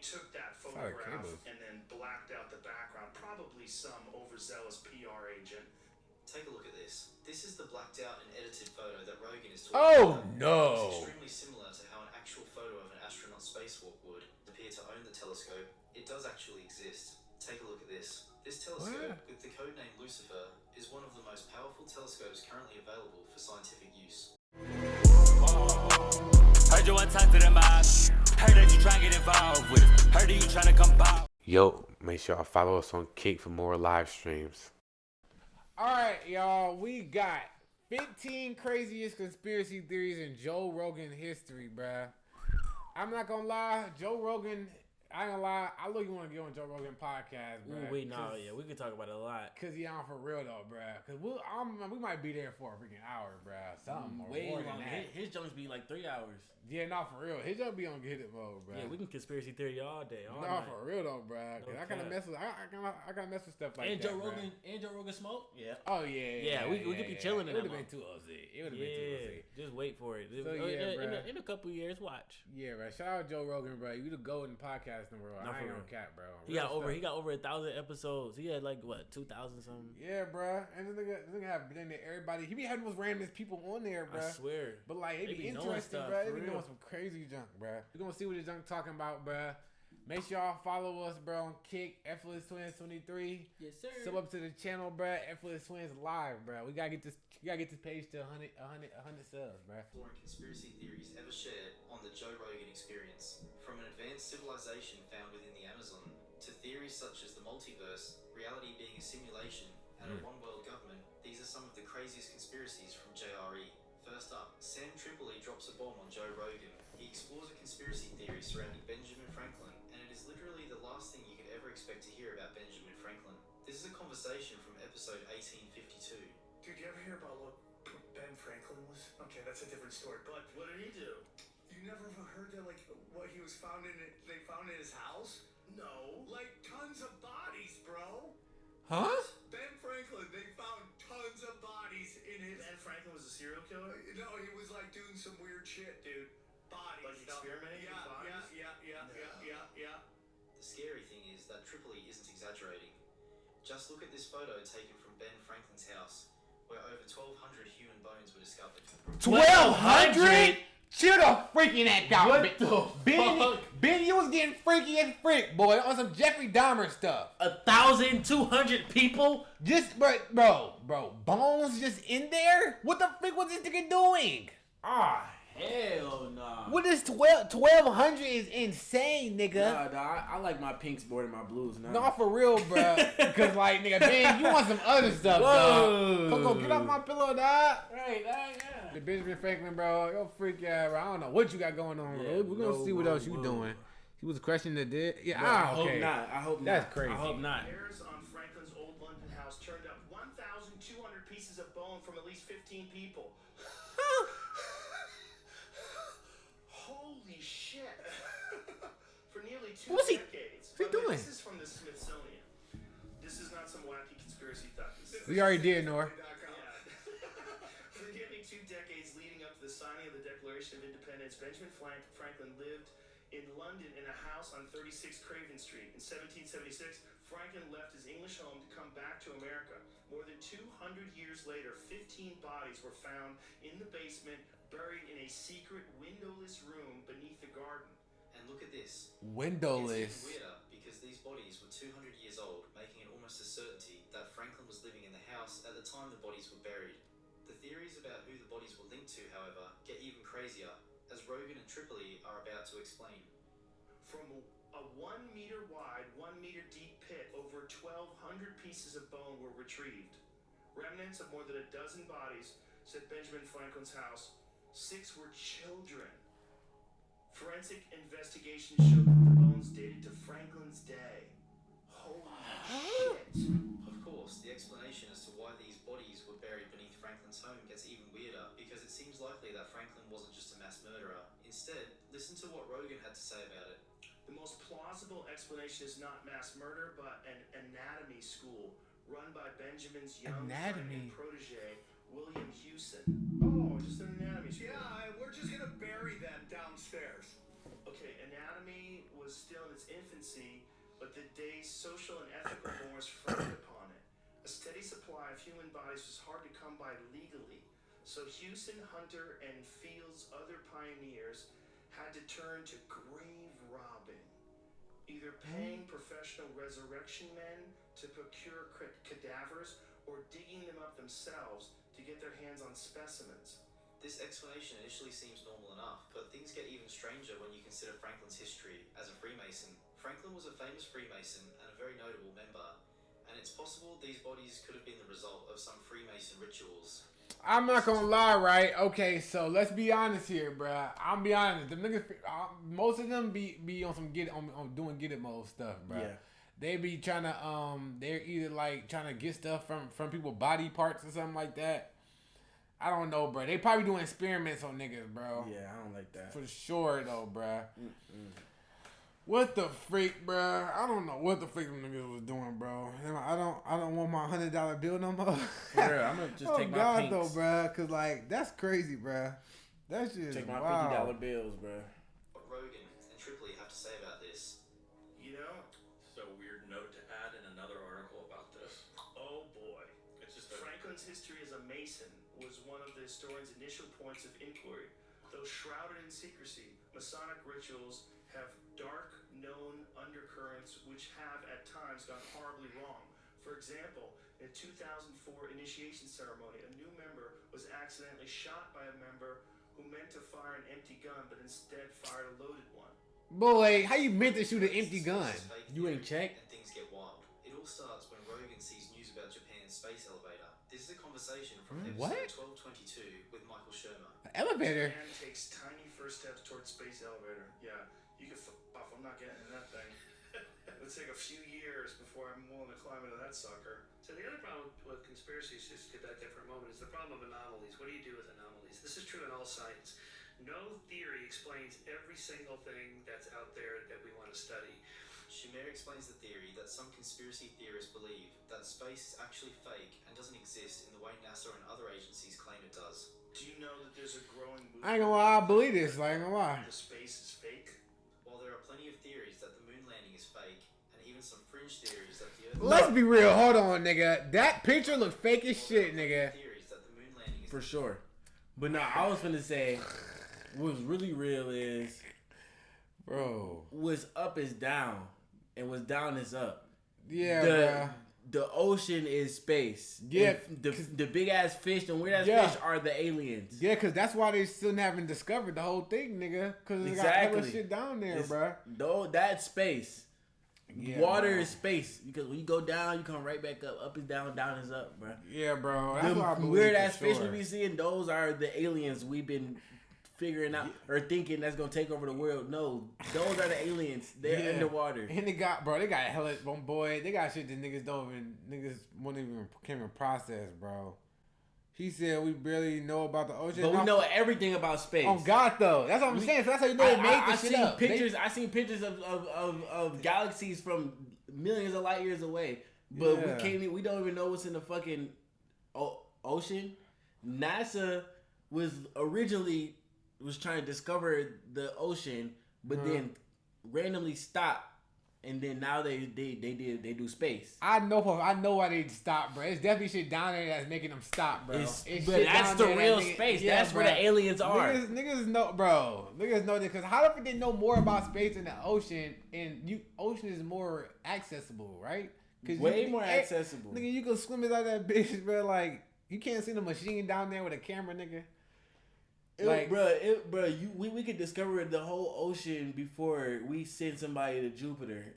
took that photograph and then blacked out the background. Probably some overzealous PR agent. Take a look at this. This is the blacked out and edited photo that Rogan is talking about. No! It's extremely similar to how an actual photo of an astronaut spacewalk would appear to own the telescope. It does actually exist. Take a look at this. This telescope, with the codename Lucifer, is one of the most powerful telescopes currently available for scientific use. Heard you want to talk to the mob. Heard that you trying to get involved with us. Heard that you trying to come by. Yo, make sure y'all follow us on Kick for more live streams. Alright, y'all, we got 15 craziest conspiracy theories in Joe Rogan history, bruh. I'm not gonna lie, Joe Rogan, I ain't gonna lie, I look, you want to get on Joe Rogan podcast, bruh. We can talk about it a lot. Cause he on for real though, bruh. Cause we might be there for a freaking hour, bruh. Something way more long. than that. His jokes be like 3 hours. Yeah, not for real. His junk be on get it mode, bruh. Yeah, we can conspiracy theory all day, all no, night. for real though, bruh. Cause No I gotta cap. mess with, I gotta mess with stuff like And that. Joe Rogan, bruh. and Joe Rogan smoke. Yeah. Oh yeah. Yeah, we could be chilling in It would that have been too OZ. It would have Yeah, been too OZ. just wait for it. So, yeah, bruh. in a couple years, watch. Yeah, bro. Shout out Joe Rogan, bro. You the golden podcast in the world. Not I for ain't real. gonna cap, bro. He got over 1,000 episodes. He had like what 2,000 something. Yeah, bro. And this nigga have been there. Everybody. He be having those randomest people on there, bro. I swear. But like, it They be be knowing interesting, stuff, bro. They for be real. doing some crazy junk, bro. You gonna see what this junk talking about, bro. Make sure y'all follow us, bro, on Kick, Effortless Twins 23. Yes, sir. Sub up to the channel, bro. Effortless Twins Live, bro. We gotta get this page to 100 subs, bro. Exploring conspiracy theories ever shared on the Joe Rogan Experience. From an advanced civilization found within the Amazon, to theories such as the multiverse, reality being a simulation, and a one-world government, these are some of the craziest conspiracies from JRE. First up, Sam Tripoli drops a bomb on Joe Rogan. He explores a conspiracy theory surrounding Benjamin Franklin, and it is literally the last thing you could ever expect to hear about Benjamin Franklin. This is a conversation from episode 1852. Dude, you ever hear about what Ben Franklin was? Okay, that's a different story. But what did he do? You never heard that, like, what he was found in? They found in his house? No. Like tons of bodies, bro. Huh? Ben Franklin, they found tons of bodies in his. Ben Franklin was a serial killer? No, he was like doing some weird shit, dude. Bodies. Like experimenting with bodies? Yeah. The scary thing is that Tripoli isn't exaggerating. Just look at this photo taken from Ben Franklin's house, where over 1,200 human bones were discovered. 1,200? Chill the freaking act out. What the fuck? Ben, you was getting freaky as freak, boy, on some Jeffrey Dahmer stuff. 1,200 people? Just, bro, bones just in there? What the freak was this nigga doing? Ah, hell nah. What is 1,200 is insane, nigga. Nah, I like my pinks more than my blues now. No, for real, bro. Cause like, nigga, Ben, you want some other stuff, dog. Coco, get off my pillow, dog. Right, yeah. The Benjamin Franklin, bro, yo freak ass, bro. I don't know what you got going on, bro. We're gonna see what else you doing. He was crushing the dead. Yeah, okay. I hope not. That's crazy. I hope not. Hairs on Franklin's old London house turned up 1,200 pieces of bone from at least 15 people. Holy shit! For nearly two What's he- decades. what's he By the way, doing? This is from the Smithsonian. This is not some wacky conspiracy thought. We already did, Nor. For nearly 2 decades leading up to the signing of the Declaration of Independence, Benjamin Franklin lived in London in a house on 36 Craven Street. In 1776, Franklin left his English home to come back to America. More than 200 years later, 15 bodies were found in the basement, buried in a secret windowless room beneath the garden. And look at this. Windowless. It's even weirder because these bodies were 200 years old, making it almost a certainty that Franklin was living in the house at the time the bodies were buried. The theories about who the bodies were linked to, however, get even crazier, as Rogan and Tripoli are about to explain. From a 1 meter wide, 1 meter deep pit, over 1,200 pieces of bone were retrieved. Remnants of more than a dozen bodies set Benjamin Franklin's house. 6 were children. Forensic investigation showed that the bones dated to Franklin's day. Holy shit. Of course, the explanation as to why these bodies were buried beneath Franklin's home gets even weirder, because it seems likely that Franklin wasn't just a mass murderer. Instead, listen to what Rogan had to say about it. The most plausible explanation is not mass murder, but an anatomy school run by Benjamin's young friend and protege, William Hewson. Oh, just an anatomy school. Yeah, we're just gonna bury them downstairs. Okay, anatomy was still in its infancy, but the day's social and ethical norms frowned upon it. A steady supply of human bodies was hard to come by legally. So Houston, Hunter, and Fields' other pioneers had to turn to grave robbing, either paying professional resurrection men to procure cadavers or digging them up themselves to get their hands on specimens. This explanation initially seems normal enough, but things get even stranger when you consider Franklin's history as a Freemason. Franklin was a famous Freemason and a very notable member, and it's possible these bodies could have been the result of some Freemason rituals. I'm not gonna lie, right? Okay, so let's be honest here, bruh. I'm be honest. The niggas, most of them be on some on doing get it mode stuff, bruh. Yeah. They be trying to they're either like trying to get stuff from people's body parts or something like that. I don't know, bro. They probably doing experiments on niggas, bro. Yeah, I don't like that. For sure, though, bro. What the freak, bro? I don't know what the freak them niggas was doing, bro. I don't want my $100 bill no more. For real, I'm gonna just take my pinks. Though, bro, cause like that's crazy, bro. That shit is Take my wild. $50 bills, bro. What Rogan and Tripoli have to say about this? You know, Just a weird note to add in another article about this. oh boy. It's just a Franklin's history as a Mason was one of the historian's initial points of inquiry. Though shrouded in secrecy, Masonic rituals have dark, known undercurrents which have at times gone horribly wrong. For example, in a 2004 initiation ceremony, a new member was accidentally shot by a member who meant to fire an empty gun but instead fired a loaded one. Boy, how you meant to shoot an empty gun? This is fake You ain't theory, checked? And things get wild. It all starts when Rogan sees news about Japan's space elevator. This is a conversation from What? episode 1222 with Michael Shermer. An elevator? Man takes tiny first steps towards space elevator. Yeah, you can off. I'm not getting in that thing. It'll take a few years before I'm willing to climb into that sucker. So the other problem with conspiracies, just to get back there for a moment, is the problem of anomalies. What do you do with anomalies? This is true in all science. No theory explains every single thing that's out there that we want to study. Schumer explains the theory that some conspiracy theorists believe that space is actually fake and doesn't exist in the way NASA and other agencies claim it does. Do you know that there's a growing movement? I ain't gonna lie, I believe this. I ain't gonna lie. The space is fake. While there are plenty of theories that the moon landing is fake, and even some fringe theories that the Earth Let's be real. Hold on, nigga. That picture look fake as shit, nigga. theories that the moon landing is For sure. But no, I was gonna say, what's really real is, Bro. what's up is down, and what's down is up. Yeah, the the ocean is space. Yeah, And the big ass fish and weird ass Yeah. fish are the aliens. Yeah, because that's why they still haven't discovered the whole thing, nigga. Because they got Exactly. hella shit down there, It's- bruh. Though that's space. Yeah, Water bro. is space because when you go down, you come right back up. Up is down, down is up, bro. Yeah, bro. That's The what I believe weird for ass fish sure. we be seeing, those are the aliens we've been figuring out or thinking that's gonna take over the world. No, those are the aliens. They're Yeah. underwater. And they got hella, boy, they got shit that niggas won't even can't even process, bro. He said we barely know about the ocean. But we No, know everything about space. Oh God, though. That's what I'm saying. So that's how you know they made I this shit seen up. pictures. I seen pictures of galaxies from millions of light years away, but Yeah. we don't even know what's in the fucking ocean. NASA was originally trying to discover the ocean, but then randomly stopped, and then now they do space. I know why they stopped, bro. It's definitely shit down there that's making them stop, bro. It's- It's but shit that's down the there real that nigga- space. Yeah, That's where bro. the aliens are. Niggas know, bro. Niggas know that because how the fuck they know more about space than the ocean? And ocean is more accessible, right? Way more accessible. Nigga, you can swim inside that bitch, bro. Like you can't see the machine down there with a camera, nigga. Like- We could discover the whole ocean before we send somebody to Jupiter.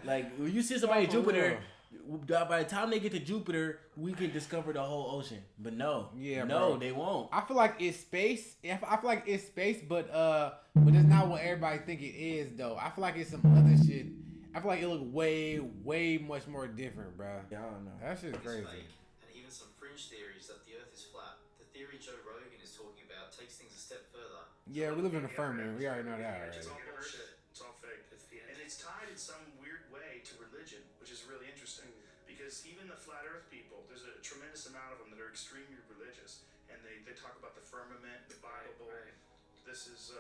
Like when you send somebody to No, for Jupiter, by the time they get to Jupiter, we can discover the whole ocean. But no, Yeah, no, bro. they won't. I feel like it's space. I feel like it's space, but it's not what everybody think it is, though. I feel like it's some other shit. I feel like it look way much more different, bro. Yeah, I don't know. That shit's is crazy. fake, and even some fringe theories that the Earth is flat. The theory Joe Rogan is talking about takes things a step further. Yeah, we live in a firmament. We already know that It's already. all bullshit. It's all fake. It's the And it's tied in some weird way to religion, which is really interesting. Because even the flat earth people, there's a tremendous amount of them that are extremely religious. And they talk about the firmament, the Bible. Right. This is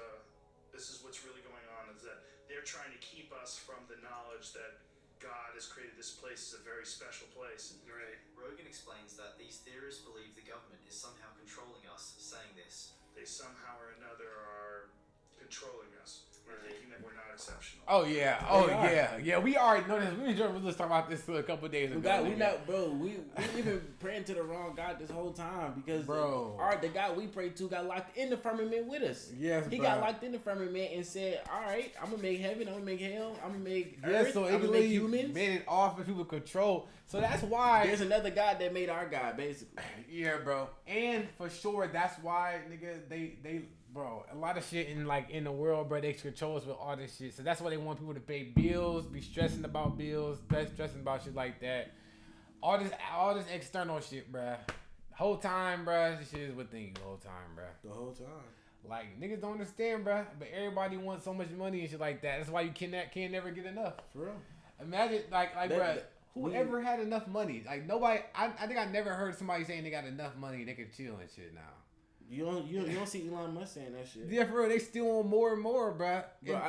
This is what's really going on, is that they're trying to keep us from the knowledge that God has created this place as a very special place. Right. Rogan explains that these theorists believe the government is somehow controlling us, saying this. They somehow or another are controlling us. We're thinking that we're not exceptional. Oh yeah, yeah. We already know this. We was talking about this a couple days ago. We even praying to the wrong God this whole time because Bro. the God we prayed to got locked in the firmament with us. Yes, he bro. got locked in the firmament and said, "All right, I'm gonna make heaven. I'm gonna make hell. I'm gonna make Yeah, earth. so I'm it gonna make really humans." made it all for people to control. So that's why There's another God that made our God, basically. Yeah, bro. And for sure, that's why, nigga, they bro, a lot of shit in the world, bro, they control us with all this shit. So that's why they want people to pay bills, be stressing about bills, stressing about shit like that. All this external shit, bro. Whole time, bro, this shit is within you the whole time, bro. The whole time. Like, niggas don't understand, bro. But everybody wants so much money and shit like that. That's why you can never get enough. For real. Imagine, bro, whoever had enough money? Like, nobody, I think I never heard somebody saying they got enough money they could chill and shit now. You don't see Elon Musk saying that shit. Yeah, for real, they still want more and more, bro. Bro,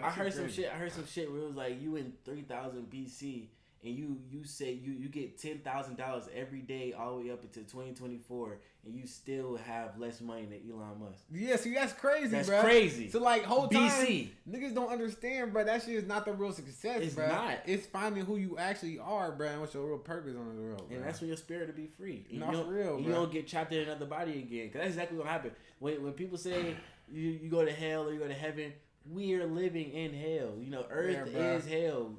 I heard some shit. I heard some shit where it was like you in 3000 BC and you say you get $10,000 every day all the way up until 2024, and you still have less money than Elon Musk. Yeah, see, that's crazy, That's bro. crazy. So whole time, BC. niggas don't understand, bro. That shit is not the real success, It's bro. not. It's finding who you actually are, bro, and what's your real purpose on the world, bro. And that's when your spirit will be free. And Not for real, you bro. don't get trapped in another body again. Because that's exactly what happened. When people say you go to hell or you go to heaven, we are living in hell. Earth Yeah, is hell.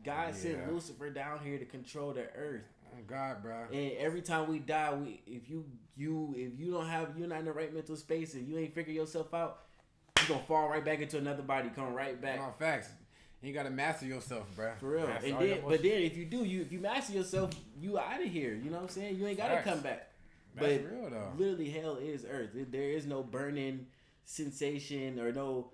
God Yeah. sent Lucifer down here to control the earth. Oh, God, bro. And every time we die, if you're not in the right mental space, if you ain't figure yourself out, you're gonna fall right back into another body, come right back. No, facts. You gotta master yourself, bro. For real. Master And all then, your but emotions. then if you do, if you master yourself, you out of here. You know what I'm saying? You ain't gotta Facts. come back. That's But real, though. literally, hell is earth. There is no burning sensation or no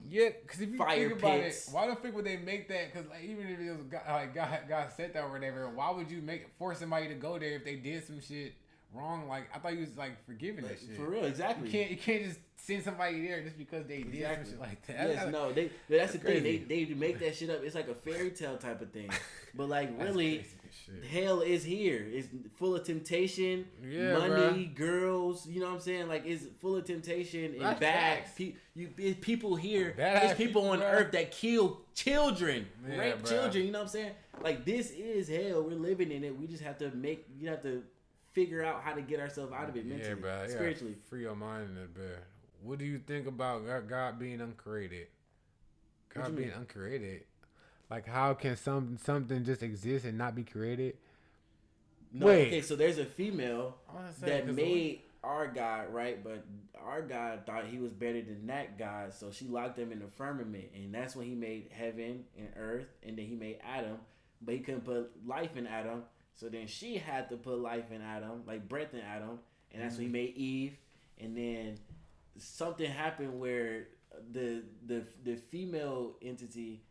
Yeah, because if you fire think about pits. it, why the fuck would they make that? Because even if it was God said that or whatever, why would you force somebody to go there if they did some shit wrong? Like, I thought you was forgiving that shit. For real, exactly. You can't just send somebody there just because they did some shit like that. Yes, no, that's the crazy. thing. They make that shit up. It's like a fairy tale type of thing. But really, crazy shit. hell is here. It's full of temptation, Yeah, money, girls. You know what I'm saying? It's full of temptation and That's bad. facts. People here. Badass There's people on people, bruh. earth that kill children, Yeah, rape bruh. children. You know what I'm saying? This is hell. We're living in it. We just have to figure out how to get ourselves out of it mentally, Yeah, bro. spiritually. Free your mind in it, bro. What do you think about God being uncreated? What God you being mean? uncreated. How can something just exist and not be created? No, Wait. okay, so there's a female I wanna say, that 'cause made our God, right? But our God thought he was better than that God, so she locked him in the firmament, and that's when he made heaven and earth, and then he made Adam, but he couldn't put life in Adam, so then she had to put life in Adam, like breath in Adam, and that's when he made Eve, and then something happened where the female entity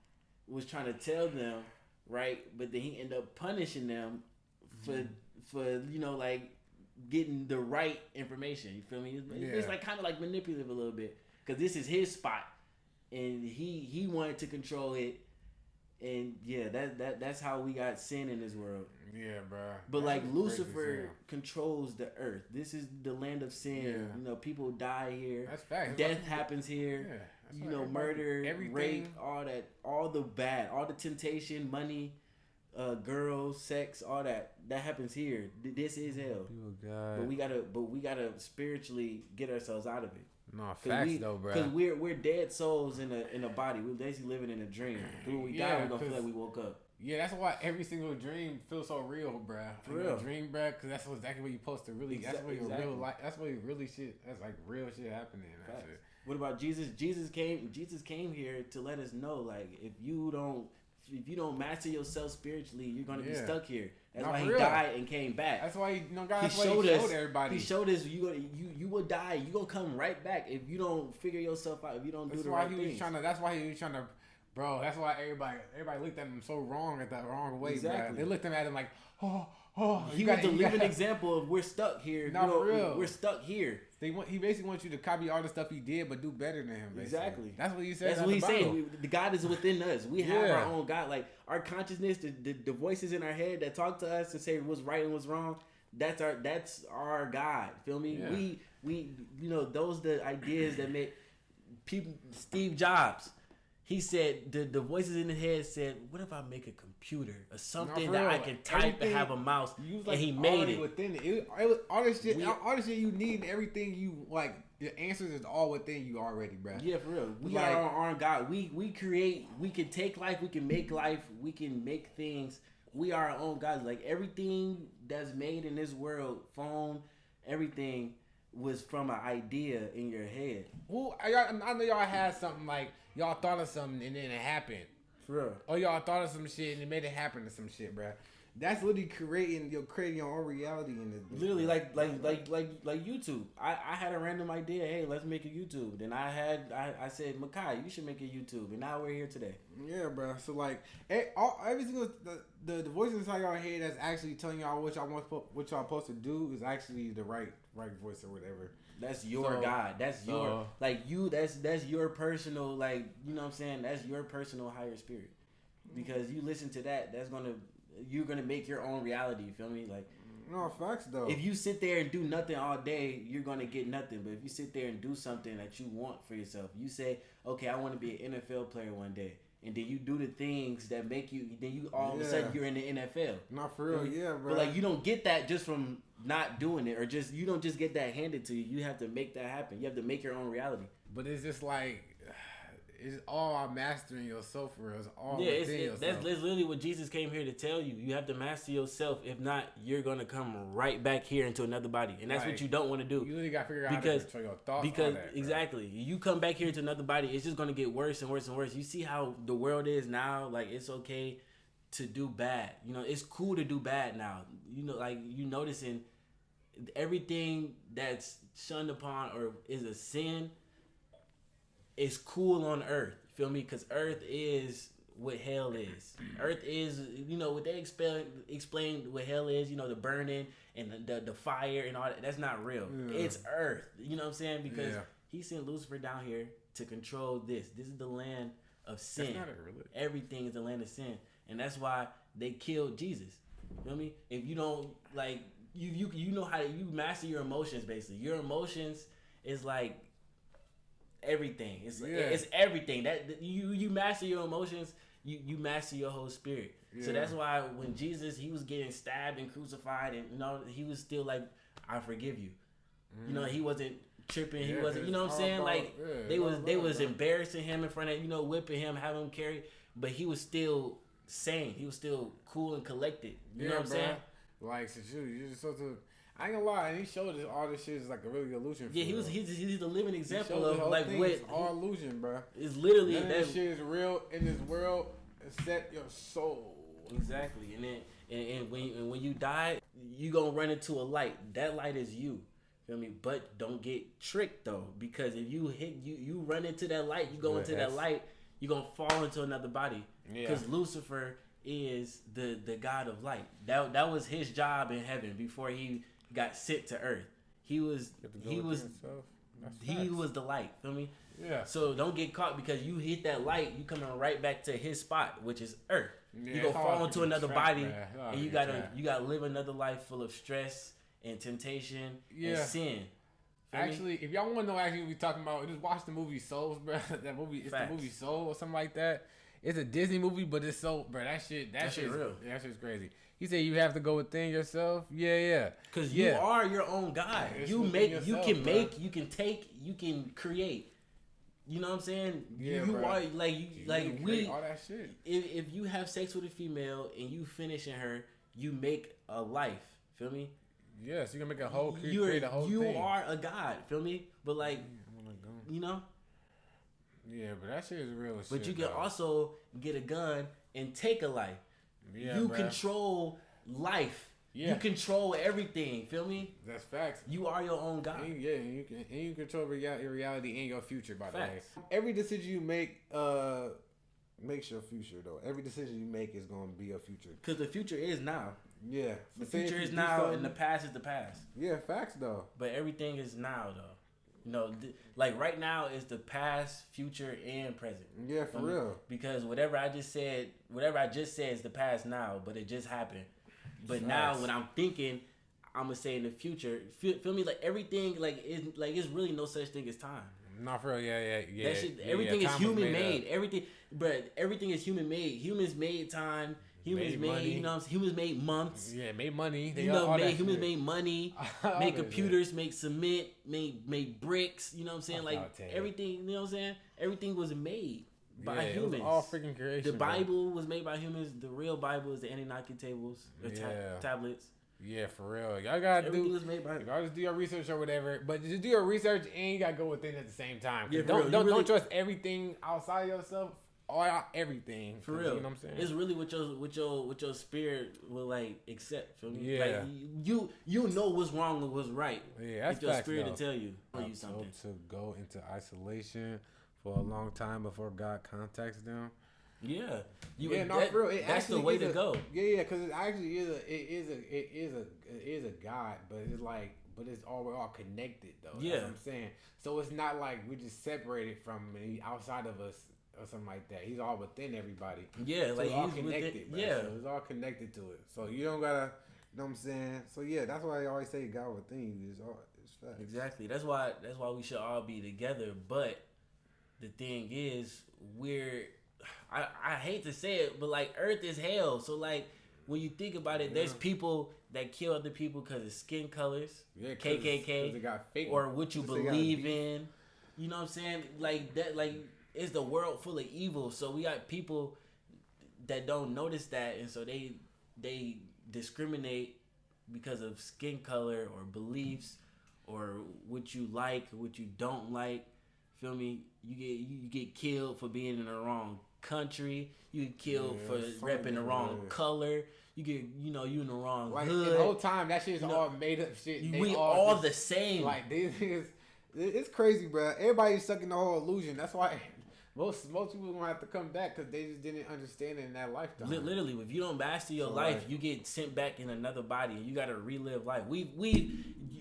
was trying to tell them, right? But then he ended up punishing them for getting the right information. You feel me? It's kind of manipulative a little bit because this is his spot, and he wanted to control it, and yeah, that's how we got sin in this world. Yeah, bro. But That's crazy Lucifer as hell. controls the earth. This is the land of sin. Yeah. People die here. That's facts. Death happens here. Yeah. That's why everybody- Murder, everything. rape, all that, all the bad, all the temptation, money, girls, sex, all that happens here. This is hell. People, God. But we gotta spiritually get ourselves out of it. No, facts though, bro. Because we're dead souls in a body. We're basically living in a dream. When we die, Yeah, we're gonna feel 'cause- like we woke up. Yeah, that's why every single dream feels so real, bruh. For real. Dream, bruh, because that's exactly what you're supposed to really. That's what your Exactly. real life. That's what your really shit. That's real shit happening. That Facts. shit. What about Jesus? Jesus came here to let us know, if you don't master yourself spiritually, you're gonna be Yeah. stuck here. That's No, why for he real. died and came back. That's why God. He That's why showed he us. showed everybody. He showed us you will die. You gonna come right back if you don't figure yourself out. If you don't That's do the why right he was things. trying to. That's why he was trying to Bro, that's why everybody looked at him so wrong at that wrong way, Exactly. bro. They looked at him like, oh. He was the living example of we're stuck here. No, for real. We're stuck here. He basically wants you to copy all the stuff he did, but do better than him. Basically. Exactly. That's what he said. That's what he's saying. The God is within us. We have Yeah. our own God. Like our consciousness, the voices in our head that talk to us and say what's right and what's wrong. That's our God. Feel me? Yeah. We those the ideas that make people. Steve Jobs. He said the voices in his head said, "What if I make a computer or something that I can type and have a mouse?" And he made it. Within it. All this shit you need, and everything you like. The answers is all within you already, bro. Yeah, for real. We Like- are our own God. We create. We can take life. We can make life. We can make things. We are our own gods. Like everything that's made in this world, phone, everything was from an idea in your head. Well, I know y'all had something like y'all thought of something and then it happened. For real. Or y'all thought of some shit and it made it happen to some shit, bro. That's literally creating your own reality in this. Literally, like YouTube. I had a random idea. Hey, let's make a YouTube. Then I said, Makai, you should make a YouTube. And now we're here today. Yeah, bro. So like, every single the voice inside your head that's actually telling y'all what y'all supposed to do is actually the right voice or whatever. That's your God. That's your That's your personal, like, you know what I'm saying. That's your personal higher spirit. Because you listen to that, you're gonna make your own reality. You feel me? Like, no facts though. if you sit there and do nothing all day, you're gonna get nothing. But if you sit there and do something that you want for yourself, you say, okay, I want to be an NFL player one day, and then you do the things that make you. Then you all of a sudden you're in the NFL. Not for real, yeah, bro. But like you don't get that just from not doing it, or just you don't just get that handed to you. You have to make that happen. You have to make your own reality. But it's just like. It's all about mastering yourself, for real. It's all Yeah, within yourself. that's literally what Jesus came here to tell you. You have to master yourself. If not, you're gonna come right back here into another body, and that's what you don't want to do. You really got to figure out how to control your thoughts. Because that, exactly, you come back here into another body, it's just gonna get worse and worse and worse. You see how the world is now. Like, it's okay to do bad. You know, it's cool to do bad now. You know, like, you noticing everything that's shunned upon or is a sin. It's cool on earth, feel me? Because earth is what hell is. Earth is, you know, what they explain what hell is, you know, the burning and the fire and all that. That's not real. Yeah. It's earth. You know what I'm saying? Because Yeah. he sent Lucifer down here to control this. This is the land of sin. That's not a religion. Everything is the land of sin. And that's why they killed Jesus. You feel me? If you don't, like, you know how you master your emotions, basically. Your emotions is like everything. It's everything. That you master your emotions, you master your whole spirit. Yeah. So that's why when Jesus, he was getting stabbed and crucified, and, you know, he was still like, I forgive you. You know, he wasn't tripping. He wasn't, you know what I'm saying? Like, they was embarrassing him in front of, you know, whipping him, having him carry, but he was still sane. He was still cool and collected. You know what I'm saying? Like, so you're just supposed to. I ain't gonna lie, and he showed us all this shit is like a really illusion. Yeah, for real. he's the living example the whole of like thing what is all illusion, bro. It's literally None of that this shit is real in this world except your soul. exactly. And then when you die, you gonna run into a light. That light is you. Feel me? But don't get tricked though, because if you you run into that light, you go into that light, you gonna fall into another body. Because Lucifer is the god of light. That was his job in heaven before he got sent to earth. He was the light. Feel me? Yeah. So don't get caught because you hit that light. You coming right back to his spot, which is earth. Yeah, you gonna fall into another body, man. and you gotta live another life full of stress and temptation and sin. Feel me? Actually, if y'all want to know what we talking about, just watch the movie Souls, bro. That movie, it's Facts. the movie Soul or something like that. It's a Disney movie, but it's so, bro. That shit real. That shit's crazy. He said you have to go within yourself. Yeah. Cause you are your own God. Yeah, You within make, yourself, you can bro. make, you can take, you can create. You know what I'm saying? Yeah, you bro. are like You create all that shit. If you have sex with a female and you finishing her, you make a life. Feel me? Yes, you can make a whole create a whole you thing. are a God. Feel me? But like, you know. Yeah, but that shit is real as shit. But you can also get a gun and take a life. Yeah, you bruh. control life. Yeah. You control everything. Feel me? That's facts. You are your own God. And you control your reality and your future. By the way, Facts. every decision you make makes your future though. Every decision you make is gonna be your future. Because the future is now. Yeah, The future is now, and the past is the past. Yeah, facts though. But everything is now, though. You know, like right now is the past, future, and present. Yeah, for real. Because whatever I just said is the past now, but it just happened. But Facts. now when I'm thinking, I'm gonna say in the future. Feel me? Like everything, it's really no such thing as time. Not for real. Yeah. That shit, everything is human made. Everything is human made. Humans made time. Humans made money. you know, humans made months. Yeah, made money. Humans made money, made computers, made cement, made bricks. You know what I'm saying? Like everything. You know what I'm saying? Everything was made by humans. It was all freaking creation. The Bible was made by humans. The real Bible is the Anunnaki tables or tablets. Yeah, for real. Y'all gotta Everything was made by. Y'all just do your research or whatever, but just do your research and you gotta go within at the same time. Yeah, don't trust everything outside yourself. All everything for real. You know what I'm saying? It's really what your spirit will like accept. Feel me? Yeah. Like you know what's wrong and what's right. Yeah, that's it's your facts, spirit though. to tell you. I'm told to go into isolation for a long time before God contacts them. Yeah, for real. That's the way to go. Yeah, because it actually is a God, but it's all we're all connected though. Yeah, that's what I'm saying. So it's not like we just separated from outside of us or something like that. He's all within everybody. Yeah, so like it's all he's connected. within, yeah, so it's all connected to it. So you don't gotta. You know what I'm saying? So yeah, that's why I always say God within you. It's fact. Exactly. That's why we should all be together. But the thing is, I hate to say it, but like Earth is hell. So like when you think about it, there's people that kill other people because of skin colors, KKK, or what you believe in. You know what I'm saying? Like that. Like it's the world full of evil. So we got people that don't notice that, and so they discriminate because of skin color or beliefs or what you like, what you don't like. Feel me? You get killed for being in the wrong country. You get killed for repping the wrong color. You get you in the wrong hood. The whole time that shit is all made up shit. We all the same. Like this is, it's crazy, bro. Everybody's stuck in the whole illusion. That's why most people gonna have to come back because they just didn't understand it in that lifetime. Literally, if you don't master your life, you get sent back in another body, and you gotta relive life.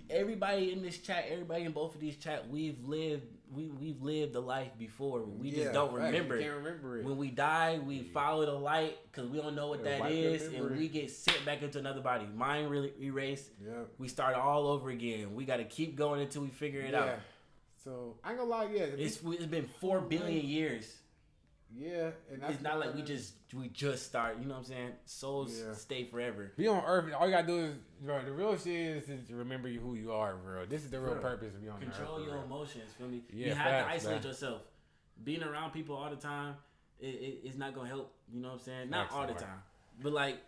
Everybody in this chat, everybody in both of these chat, we've lived the life before. We just don't remember it. Can't remember it. When we die, we follow the light because we don't know what that is, and we get sent back into another body. Mind really erased. Yeah. We start all over again. We got to keep going until we figure it out. So I ain't gonna lie, it's been 4 billion years. Yeah, and it's not like we just start. You know what I'm saying? Souls stay forever. Be on Earth. All you gotta do is, bro. The real shit is to remember who you are, bro. This is the real purpose of being on Earth. Control your emotions. Feel me? Yeah, you have to isolate yourself. Being around people all the time, it's not gonna help. You know what I'm saying? Not all the time, but like.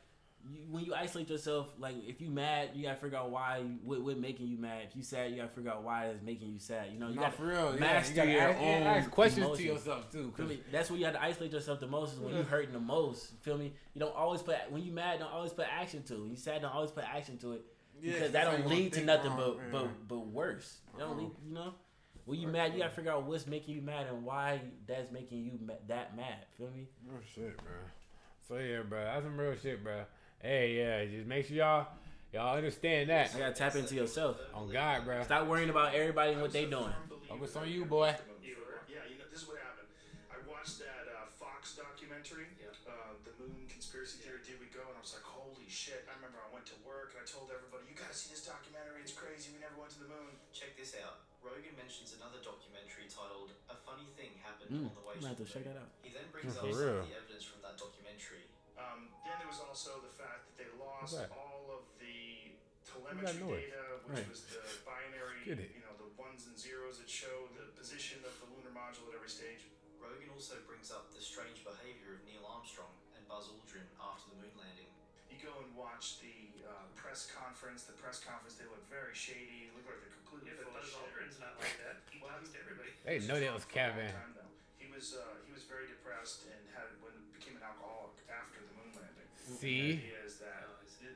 When you isolate yourself, like if you mad, you gotta figure out why what making you mad. If you sad, you gotta figure out why it's making you sad. You know, you gotta for real. master you your own ask questions emotions. to yourself too. Feel me? That's when you have to isolate yourself the most. Is when you hurting the most. Feel me? You don't always when you mad, don't always put action to it. When you sad, don't always put action to it because that don't lead to nothing but worse. It don't lead. You know, when you mad, you gotta figure out what's making you mad and why that's making you that mad. Feel me? Real shit, bro. So yeah, bro, that's some real shit, bro. Hey, yeah, just make sure y'all understand that. You gotta tap into yourself. On God, bro. Stop worrying about everybody and what they doing. Focus on you, boy. Yeah, this is what happened. I watched that Fox documentary, the Moon Conspiracy Theory. Did we go? And I was like, holy shit! I remember I went to work and I told everybody, you gotta see this documentary. It's crazy. We never went to the moon. Check this out. Rogan mentions another documentary titled "A Funny Thing Happened on the Way to the Moon." Check that out. He then brings up some of the evidence from that documentary. Then there was also the fact that they lost all of the telemetry data, which was the binary, the ones and zeros that show the position of the lunar module at every stage. Rogan also brings up the strange behavior of Neil Armstrong and Buzz Aldrin after the moon landing. You go and watch the press conference. The press conference, they look very shady. They look like they're completely full of Buzz shit. Aldrin's not like that. He talks to everybody. They know that was Kevin. He was very depressed and became an alcoholic after the moon landing. See? The idea is that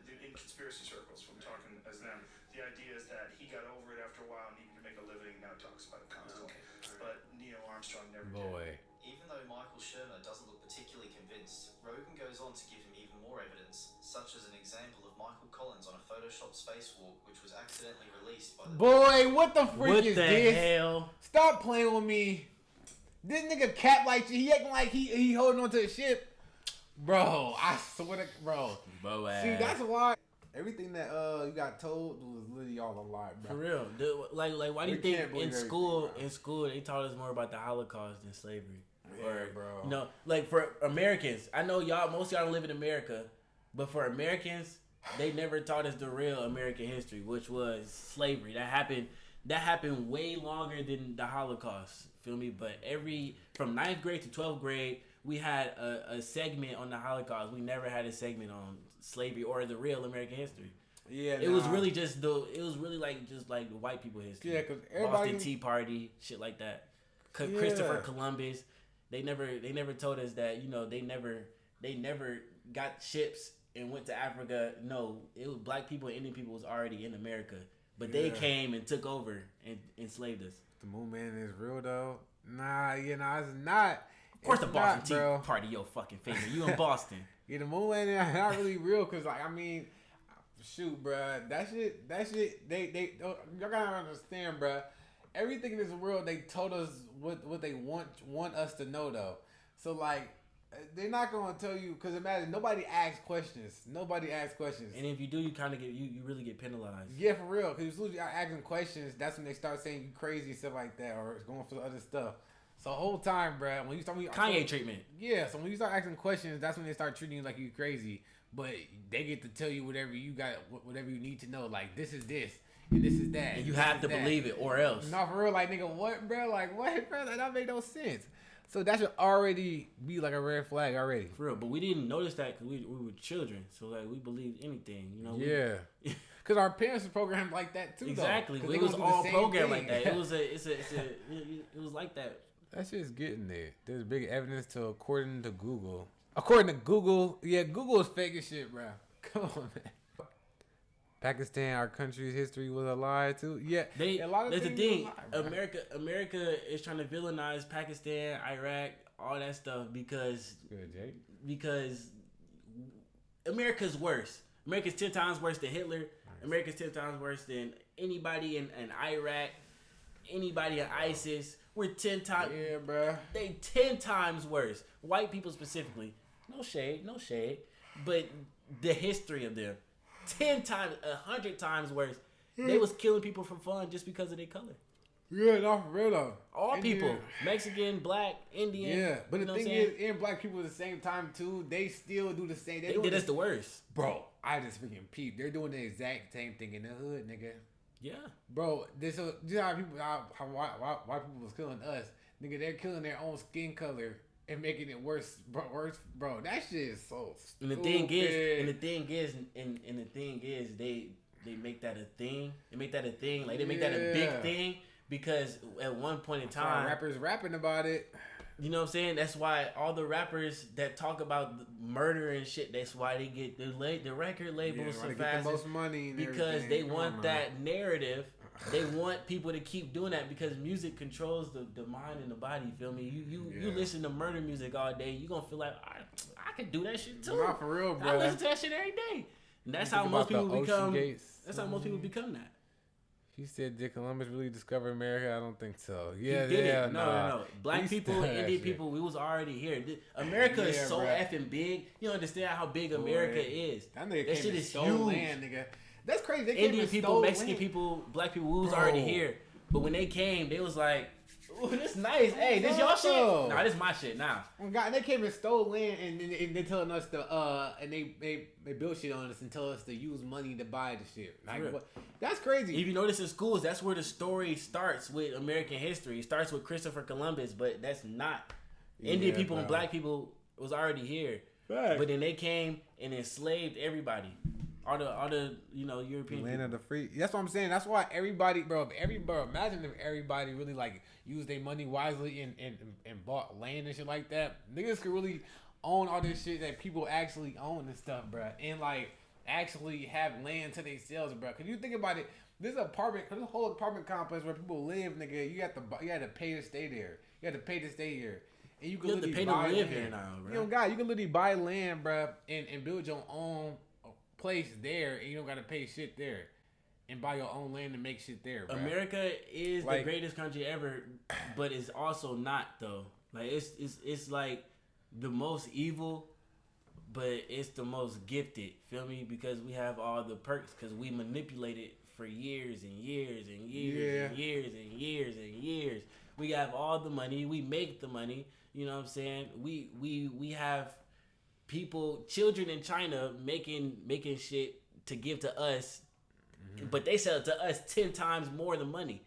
in conspiracy circles, from talking as them, the idea is that he got over it after a while, needed to make a living. Now talks about it constantly. But Neil Armstrong never did. Even though Michael Shermer doesn't look particularly convinced, Rogan goes on to give him even more evidence, such as an example of Michael Collins on a Photoshop spacewalk, which was accidentally released by the... Boy, what the freak What is the this? hell? Stop playing with me. This nigga cap like he acting like he holding on to the ship. Bro, I swear to bro. See, that's why everything that you got told was literally all a lie, bro. For real. Like why do you think in school they taught us more about the Holocaust than slavery? Yeah, bro. You know, like for Americans, I know most of y'all don't live in America, but for Americans, they never taught us the real American history, which was slavery. That happened way longer than the Holocaust. Feel me? But from 9th grade to 12th grade, we had a segment on the Holocaust. We never had a segment on slavery or the real American history. Yeah, it was really just like the white people history. Yeah, because everybody Boston Tea Party, shit like that. Christopher Columbus. They never told us that, you know, they never got ships and went to Africa. No, it was black people and Indian people was already in America, but they came and took over and enslaved us. The moon man is real though. Nah, it's not. Of course, the Boston Tea Party, your fucking favorite. You in Boston? Yeah, the moon man is not really real because, like, I mean, shoot, bruh, that shit. They y'all gotta understand, bruh. Everything in this world, they told us what they want us to know though. So like, they're not gonna tell you because imagine nobody asks questions. And if you do, you kind of you really get penalized. Yeah, for real. Because as soon as you start asking questions, that's when they start saying you crazy and stuff like that, or going for the other stuff. So the whole time, bruh, when you start Kanye treatment. Yeah, so when you start asking questions, that's when they start treating you like you crazy. But they get to tell you whatever you got, whatever you need to know. Like this is this. And this is that. And you have to believe it or else. No, for real, like, nigga, what, bro? Like, what, bro? Like, that make no sense. So that should already be like a red flag already. For real, but we didn't notice that because we were children. So, like, we believed anything, you know? Yeah. Because our parents were programmed like that, too, exactly. though. It was all programmed like that. It was like that. That shit's getting there. There's big evidence according to Google. According to Google, yeah, Google is fake as shit, bro. Come on, man. Pakistan, our country's history was a lie too. Yeah, a lot of that's things the thing. Lie, America is trying to villainize Pakistan, Iraq, all that stuff because America's worse. America's 10 times worse than Hitler. Nice. America's 10 times worse than anybody in Iraq, anybody in ISIS. We're 10 times. Yeah, bro. They 10 times worse. White people specifically. No shade, but the history of them. 10 times, 100 times worse. They was killing people for fun just because of their color. Yeah, no, for real though. All people, Mexican, black, Indian. Yeah, but the thing is, in black people at the same time too, they still do the same. They did us the worst, bro. I just freaking peep. They're doing the exact same thing in the hood, nigga. Yeah, bro. This how people, why people was killing us, nigga. They're killing their own skin color. And making it worse, bro. That shit is so stupid. And the thing is, they make that a thing. They make that a thing. Like they make that a big thing because at one point in time, rappers rapping about it. You know what I'm saying? That's why all the rappers that talk about murder and shit. That's why they get the record labels so fast. Get the most money because they want that narrative. They want people to keep doing that because music controls the mind and the body. You feel me? You listen to murder music all day, you gonna feel like I can do that shit too. Not for real, bro. I listen to that shit every day, and that's how most people become. That's how most people become that. He said, "Did Columbus really discover America?" I don't think so. Yeah, he did it. No. Black people, Indian people, we was already here. America is so effing big. You don't understand how big America is. That shit is huge, land, nigga. That's crazy. They Indian people, Mexican people, black people, we was already here. But when they came, they was like, ooh, this nice. Hey, this y'all shit? Nah, this my shit now. Oh God, they came and stole land and they telling us to and they built shit on us and tell us to use money to buy the shit. Like, what? That's crazy. If you notice in schools, that's where the story starts with American history. It starts with Christopher Columbus, but that's not. Indian people and black people was already here. Right. But then they came and enslaved everybody. All the European land of the free. That's what I'm saying. That's why everybody, bro. Imagine if everybody really like used their money wisely and bought land and shit like that. Niggas could really own all this shit that people actually own and stuff, bro. And like actually have land to themselves, bro. Cause you think about it, this whole apartment complex where people live, nigga. You had to pay to stay there. You had to pay to stay here. and you can You have to literally pay to buy live land. here now, bro. You can literally buy land, bro, and build your own place there, and you don't gotta pay shit there, and buy your own land and make shit there, bro. America is Like- the greatest country ever, but it's also not though. Like it's like the most evil, but it's the most gifted. Feel me? Because we have all the perks. Because we manipulate it for years and years and years and years and years and years. We have all the money. We make the money. You know what I'm saying? We have people, children in China making shit to give to us, but they sell it to us 10 times more than money.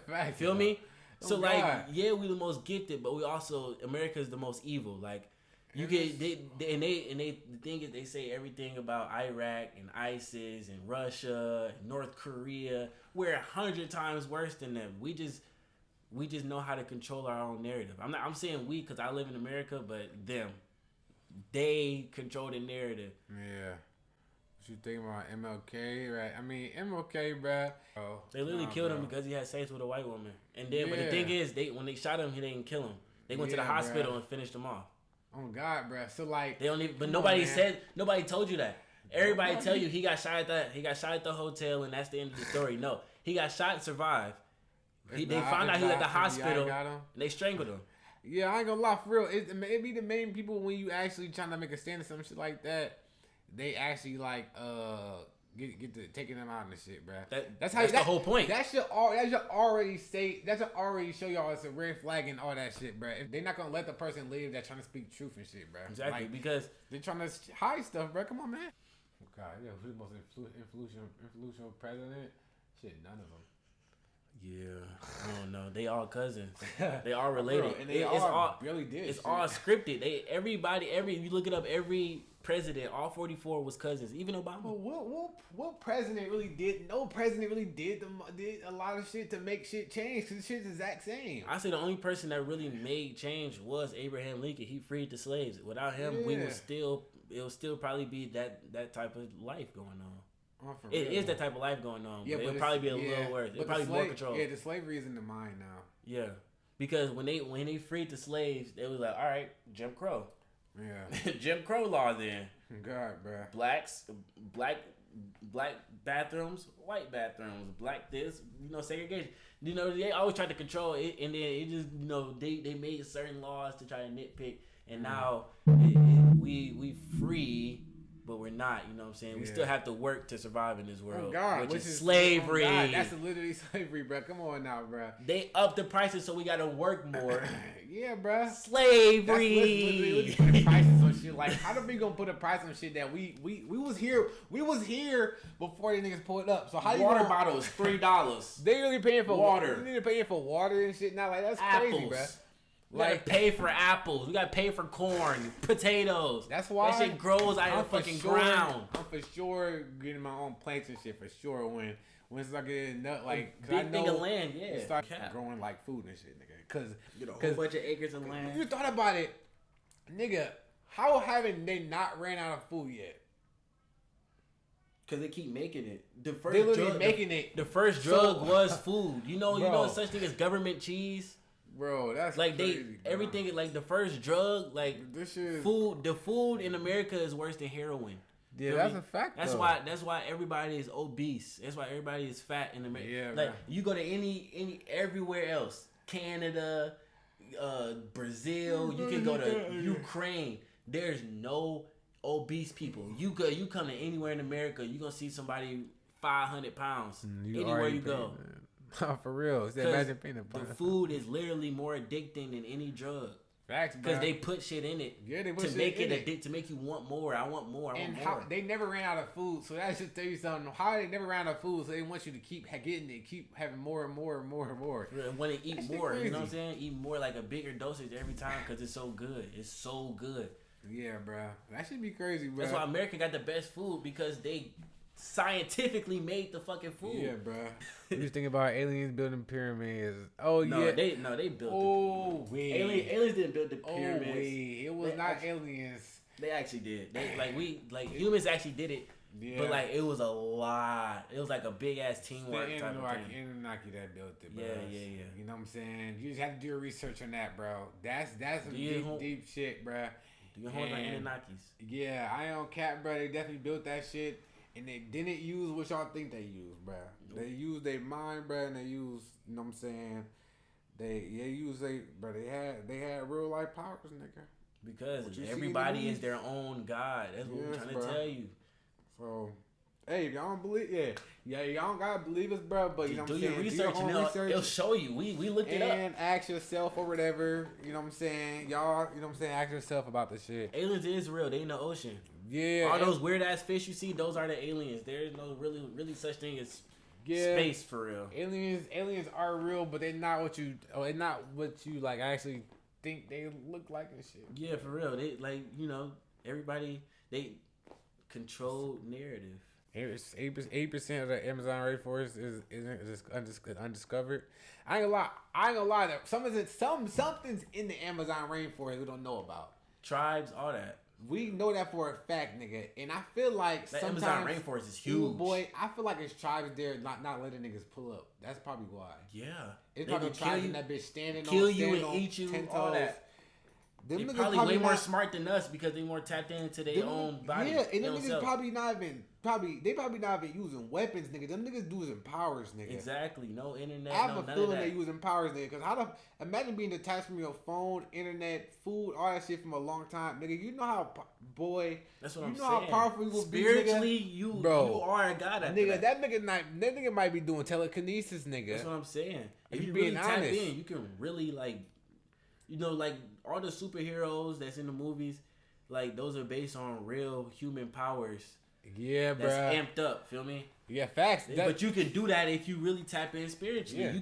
Facts, Feel bro. me? Oh, So God. like, yeah, we the most gifted, but we also America is the most evil. Like, you get they the thing is they say everything about Iraq and ISIS and Russia and North Korea. We're 100 times worse than them. We just know how to control our own narrative. I'm saying we because I live in America, but they control the narrative. Yeah. What you think about MLK, right? I mean, MLK, bruh. Oh, They literally killed him because he had sex with a white woman. And then, but the Yeah. thing is, when they shot him, he didn't kill him. They went to the Yeah, hospital bruh. and finished him off. Oh God, bruh. So like, They don't even, but come nobody on, man. nobody told you that. Everybody tell you he got shot at the hotel, and that's the end of the story. No, he got shot and survived. They found out he was at the hospital, got him. and they strangled him. Yeah, I ain't gonna lie, for real. It be the main people when you actually trying to make a stand or some shit like that. They actually like get to taking them out and shit, bruh. That's the whole point. That should already show y'all it's a red flag and all that shit, bruh. If they're not gonna let the person live that's trying to speak truth and shit, bruh. Exactly, Like, because they're trying to hide stuff, bruh. Come on, man. Oh, God, yeah, who's the most influential president? Shit, none of them. yeah, I don't know. They all cousins. They all related. Bro, and they it's all really did. It's shit. all scripted. You look it up. Every president, all 44 was cousins. Even Obama. Well, what president really did? No president really did a lot of shit to make shit change because shit's the exact same. I say the only person that really made change was Abraham Lincoln. He freed the slaves. Without him, it would still probably be that type of life going on. Oh, for It real. is that type of life going on. Yeah, but but it'll probably be a it's- little yeah, worse. but It'll probably the be more slave- control. Yeah, the slavery is in the mind now. Yeah, because when they freed the slaves, they was like, all right, Jim Crow. Yeah. Jim Crow law then. God, bruh. Black bathrooms, white bathrooms, black this, segregation. They always tried to control it, and then it just, they made certain laws to try to nitpick, and now we free, but we're not. You know what I'm saying? We Yeah. still have to work to survive in this world, Oh God, which is slavery. Oh God, that's literally slavery, bruh. Come on now, bruh. They up the prices, so we gotta work more. Yeah, bruh. Slavery. That's literally putting prices on shit. Like, how the we gonna put a price on shit that we was here before these niggas pulled up? So how you Water gonna, bottle is $3. They really paying for Water. They really paying for water and shit now. Like, that's crazy, Apples. bruh. We gotta pay for apples. We gotta pay for corn, potatoes. That's why that shit grows out of the fucking ground. I'm for sure getting my own plants and shit for sure when it's like getting like Big thing of land, yeah. It start Cap. growing like food and shit, nigga. Cause Get a whole bunch of acres of land. you thought about it, nigga. How haven't they not ran out of food yet? Cause they keep making it. The They first literally drug, making it, the first drug was food. You know Bro. such thing as government cheese. bro. That's Like crazy, bro. everything. Like the first drug, like This shit is- food. The food in America is worse than heroin. Yeah, Feel that's me? a fact. That's though. why everybody is obese. That's why everybody is fat in America. Yeah, like bro. you go to any everywhere else, Canada, Brazil. You can go to Ukraine. There's no obese people. You come to anywhere in America, you gonna see somebody 500 pounds anywhere you go. For real. It's that 'Cause magic peanut the butter. food is literally more addicting than any drug. Facts, Because bro. they put shit in it Yeah, they put to shit make in it it. addict, to make you want more. I want more. I And want how more. they never ran out of food, so that should tell you something. How they never ran out of food, so they want you to keep getting it, keep having more and more and more and more. Want to eat That shit more, you know what I'm crazy. saying? Eat more, like a bigger dosage every time because it's so good. It's so good. Yeah, bro, that should be crazy, bro. That's why America got the best food because they scientifically made the fucking food. Yeah, bro. You just think about aliens building pyramids. Oh No, yeah. they built Oh it. wait. Aliens didn't build the Oh pyramids. wait. It was They not actually- aliens. They actually did. They humans actually did it. Yeah. But like it was a lot. It was like a big ass The teamwork type of thing. Anunnaki that built it, bro. Yeah. You know what I'm saying? You just have to do your research on that, bro. That's some Yeah, deep shit, bro. Do your homework on Anunnakis. Yeah, I don't cap, bro. They definitely built that shit, and they didn't use what y'all think they used, bro. They used their mind, bro, and they used, you know what I'm saying? They had real life powers, nigga. Because What you see in the everybody is movies? their own god. That's what we're Yes, trying bro. to tell you. So, hey, if y'all don't believe, y'all don't gotta believe us, bro. But you know what Do I'm your saying? research do and your own it'll show you. We looked it up. and ask yourself or whatever. You know what I'm saying? Y'all, you know what I'm saying? Ask yourself about the shit. Aliens is real. They in the ocean. Yeah, All those weird ass fish you see, those are the aliens. There is no really such thing as yeah, space for real. Aliens are real, but they're not what you. They're not what you like actually think they look like and shit. Yeah, for real. They everybody they control narrative. 8% of the Amazon rainforest is undiscovered. I ain't gonna lie. That something's in the Amazon rainforest we don't know about. Tribes, all that. We know that for a fact, nigga. And I feel like The sometimes Amazon rainforest is huge. Ooh, boy, I feel like it's tribes there not letting niggas pull up. That's probably why. Yeah. It's They probably gonna kill tribes you, in that bitch standing kill on you and on eat you, 10 all toes. that. Them They niggas probably way more not- smart than us because they more tapped into their them own niggas- body. Yeah, and them their own niggas self. probably not even using weapons, nigga. Them niggas using powers, nigga. Exactly. No internet. I have no a none of feeling that. they using powers there. Cause imagine being detached from your phone, internet, food, all that shit from a long time, nigga. You know how That's what you I'm know saying. how powerful you will be, Spiritually, nigga? you Bro, are a god. After nigga. that. That nigga might be doing telekinesis, nigga. That's what I'm saying. If You you being really tap honest. in, you can really like all the superheroes that's in the movies, like those are based on real human powers. Yeah, That's bro. amped up. Feel me? Yeah, facts. But you can do that if you really tap in spiritually. Yeah.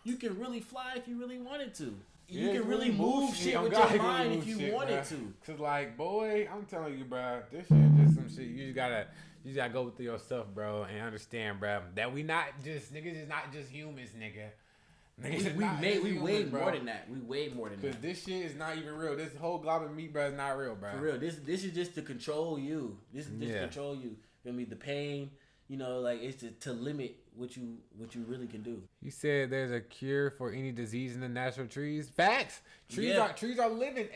You can really fly if you really wanted to. Yeah, You can really move shit on with God, your you can mind move if you shit, wanted bruh. to. Cause like, boy, I'm telling you, bro, this shit is just some shit. You just gotta go through yourself, bro, and understand, bro, that we not just niggas is not just humans, nigga. Niggas is not just We humans, way bro. more than that. We way more than Cause that. this shit is not even real. This whole glob of meat, bro, is not real, bro. For real, this is just to control you. This is just to Yeah. control you. Feel me? The pain, like it's to limit what you really can do. You said there's a cure for any disease in the natural trees. Facts. Trees are living.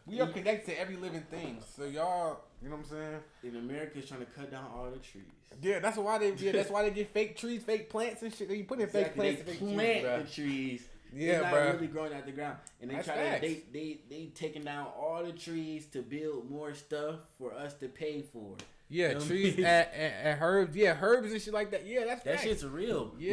We are connected to every living thing. So y'all, you know what I'm saying? And America's trying to cut down all the trees. Yeah, that's why they get fake trees, fake plants and shit. They put in fake plants and They fake trees, plant bro. the trees. Yeah, They're not bro. really growing out the ground, and they That's try facts. to they taking down all the trees to build more stuff for us to pay for. Yeah, You know what I trees mean? and herbs. Yeah, herbs and shit like that. Yeah, that's That facts. shit's real. Yeah,